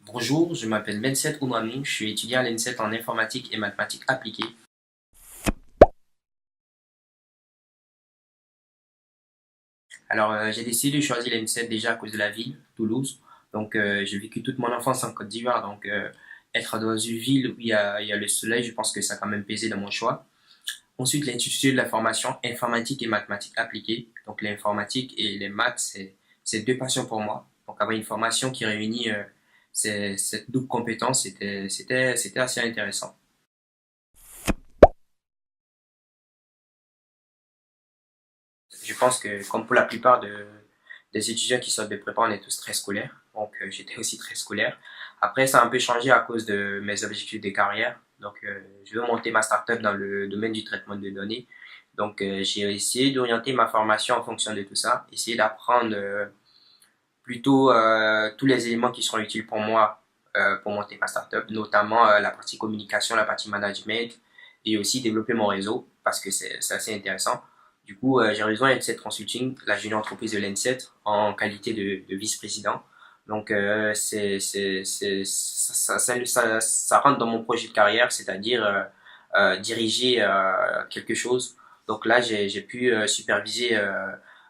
Bonjour, je m'appelle Benset Oumarni, je suis étudiant à l'ENSET en informatique et mathématiques appliquées. J'ai décidé de choisir l'ENSET déjà à cause de la ville, Toulouse. J'ai vécu toute mon enfance en Côte d'Ivoire, être dans une ville où il y a le soleil, je pense que ça a quand même pesé dans mon choix. Ensuite, l'Institut de la formation informatique et mathématiques appliquées. Donc, l'informatique et les maths, c'est deux passions pour moi. Donc, avoir une formation qui réunit cette double compétence, c'était assez intéressant. Je pense que, comme pour la plupart des étudiants qui sortent de prépa, on est tous très scolaires. J'étais aussi très scolaire. Après, ça a un peu changé à cause de mes objectifs de carrière. Je veux monter ma startup dans le domaine du traitement de données. J'ai essayé d'orienter ma formation en fonction de tout ça, essayer d'apprendre plutôt tous les éléments qui seront utiles pour moi pour monter ma startup, notamment la partie communication, la partie management et aussi développer mon réseau parce que c'est assez intéressant. J'ai rejoint N7 Consulting, la junior entreprise de l'N7 en qualité de vice-président. Ça rentre dans mon projet de carrière, c'est-à-dire diriger quelque chose. Donc là, j'ai pu superviser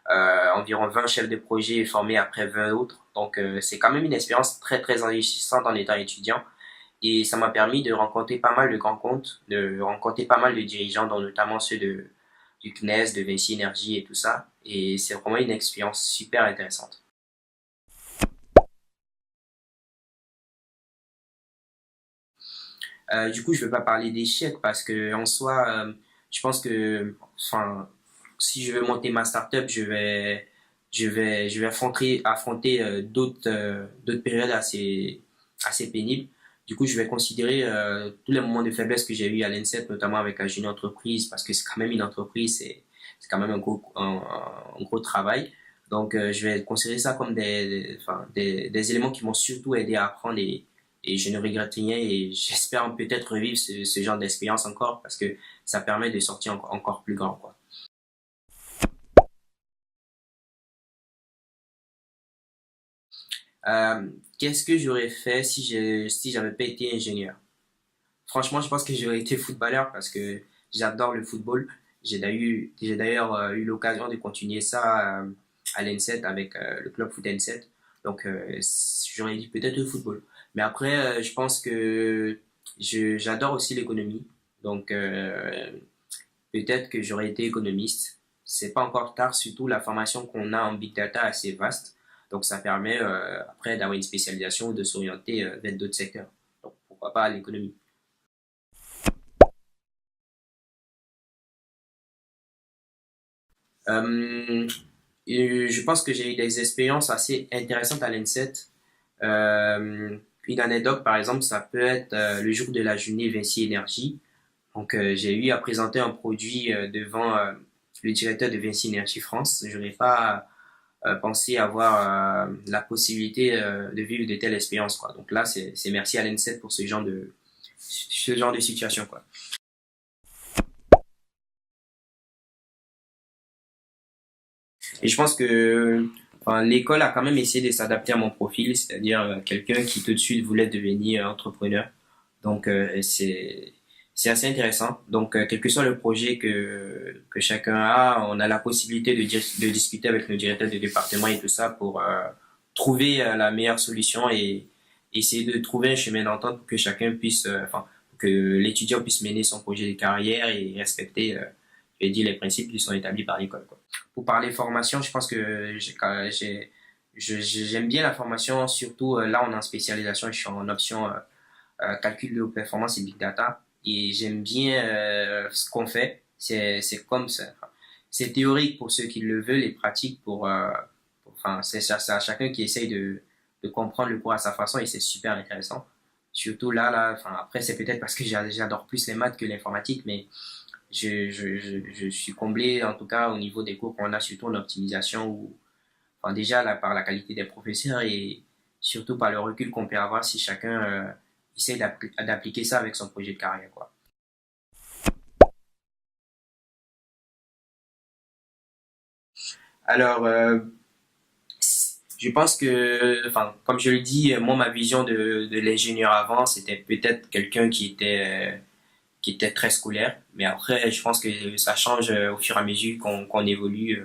environ 20 chefs de projet formés après 20 autres. C'est quand même une expérience très très enrichissante en étant étudiant. Et ça m'a permis de rencontrer pas mal de grands comptes, de rencontrer pas mal de dirigeants, dont notamment ceux du CNES, de Vinci Energy et tout ça. Et c'est vraiment une expérience super intéressante. Je ne vais pas parler d'échecs parce que en soi, je pense que, enfin, si je veux monter ma startup, je vais affronter d'autres périodes assez pénibles. Je vais considérer tous les moments de faiblesse que j'ai eu à l'INSET, notamment avec la junior entreprise, parce que c'est quand même une entreprise, c'est quand même un gros travail. Je vais considérer ça comme des éléments qui m'ont surtout aidé à apprendre et je ne regrette rien et j'espère peut-être revivre ce genre d'expérience encore parce que ça permet de sortir encore plus grand, quoi. Qu'est-ce que j'aurais fait si j'avais pas été ingénieur? Franchement, je pense que j'aurais été footballeur parce que j'adore le football. J'ai d'ailleurs eu l'occasion de continuer ça à l'N7 avec le club foot N7. J'aurais dit peut-être le football. Mais après, je pense que j'adore aussi l'économie. Donc, euh, Peut-être que j'aurais été économiste. C'est pas encore tard, surtout la formation qu'on a en big data est assez vaste. Donc ça permet après d'avoir une spécialisation ou de s'orienter vers d'autres secteurs. Donc pourquoi pas l'économie. Euh, je pense que j'ai eu des expériences assez intéressantes à l'INSET. Une anecdote, par exemple, ça peut être le jour de la journée Vinci Énergie. J'ai eu à présenter un produit devant le directeur de Vinci Énergie France. Je n'aurais pas pensé avoir la possibilité de vivre de telles expériences, quoi. Donc là, c'est merci à l'N7 pour ce genre de situation, quoi. Et je pense que l'école a quand même essayé de s'adapter à mon profil, c'est-à-dire quelqu'un qui tout de suite voulait devenir entrepreneur. C'est assez intéressant. Quel que soit le projet que chacun a, on a la possibilité de discuter avec nos directeurs de département et tout ça pour trouver la meilleure solution et essayer de trouver un chemin d'entente pour que chacun puisse, que l'étudiant puisse mener son projet de carrière et respecter, je vais dire, les principes qui sont établis par l'école, quoi. Pour parler formation, je pense que j'aime bien la formation, surtout là on est en spécialisation, je suis en option calcul de performance et big data. Et j'aime bien ce qu'on fait. C'est comme ça. Enfin, c'est théorique pour ceux qui le veulent et pratique c'est à chacun qui essaye de comprendre le cours à sa façon et c'est super intéressant. Surtout après c'est peut-être parce que j'adore plus les maths que l'informatique, mais je suis comblé en tout cas au niveau des cours qu'on a, surtout en optimisation ou déjà là, par la qualité des professeurs et surtout par le recul qu'on peut avoir si chacun essaie d'appliquer ça avec son projet de carrière, quoi. Alors, Je pense que, enfin, comme je le dis, moi, ma vision de l'ingénieur avant, c'était peut-être quelqu'un qui était très scolaire. Mais après, je pense que ça change au fur et à mesure qu'on évolue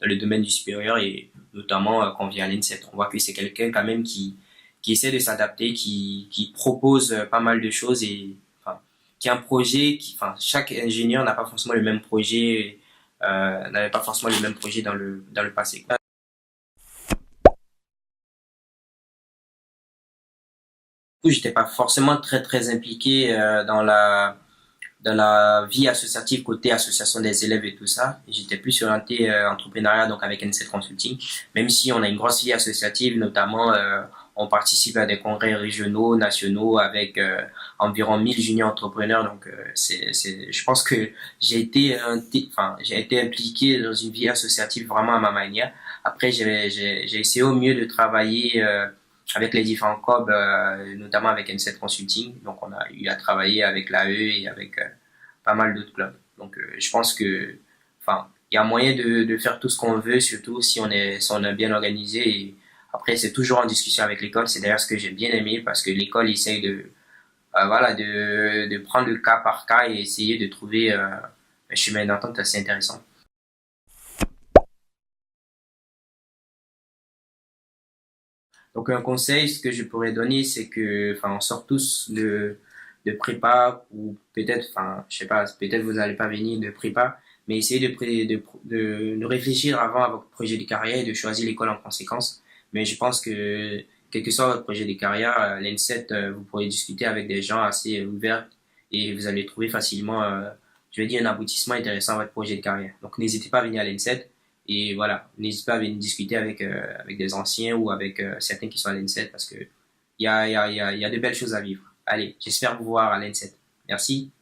dans le domaine du supérieur et notamment quand on vient à l'INSET. On voit que c'est quelqu'un quand même qui essaie de s'adapter, qui propose pas mal de choses et enfin, qui a un projet, enfin, chaque ingénieur n'a pas forcément le même projet, n'avait pas forcément le même projet dans le passé. J'étais pas forcément très impliqué dans la vie associative côté association des élèves et tout ça. J'étais plus orienté entrepreneuriat donc avec N7 Consulting. Même si on a une grosse vie associative, notamment on participe à des congrès régionaux, nationaux avec environ 1000 juniors entrepreneurs. Donc je pense que j'ai été impliqué dans une vie associative vraiment à ma manière. Après j'ai essayé au mieux de travailler avec les différents COB, notamment avec N7 Consulting. Donc, on a eu à travailler avec l'AE et avec pas mal d'autres clubs. Donc, je pense que, enfin, il y a moyen de faire tout ce qu'on veut, surtout si on est bien organisé. Et après, c'est toujours en discussion avec l'école. C'est d'ailleurs ce que j'ai bien aimé parce que l'école essaye voilà, de prendre le cas par cas et essayer de trouver un chemin d'entente assez intéressant. Donc un conseil, ce que je pourrais donner, c'est que, enfin, on sort tous de prépa ou peut-être, enfin, je sais pas, peut-être vous n'allez pas venir de prépa, mais essayez de réfléchir avant à votre projet de carrière et de choisir l'école en conséquence. Mais je pense que, quel que soit votre projet de carrière, l'N7, vous pourrez discuter avec des gens assez ouverts et vous allez trouver facilement, je vais dire, un aboutissement intéressant à votre projet de carrière. Donc n'hésitez pas à venir à l'N7. Et voilà, n'hésite pas à venir discuter avec des anciens ou avec certains qui sont à l'N7 parce que il y a de belles choses à vivre. Allez, j'espère vous voir à l'N7. Merci.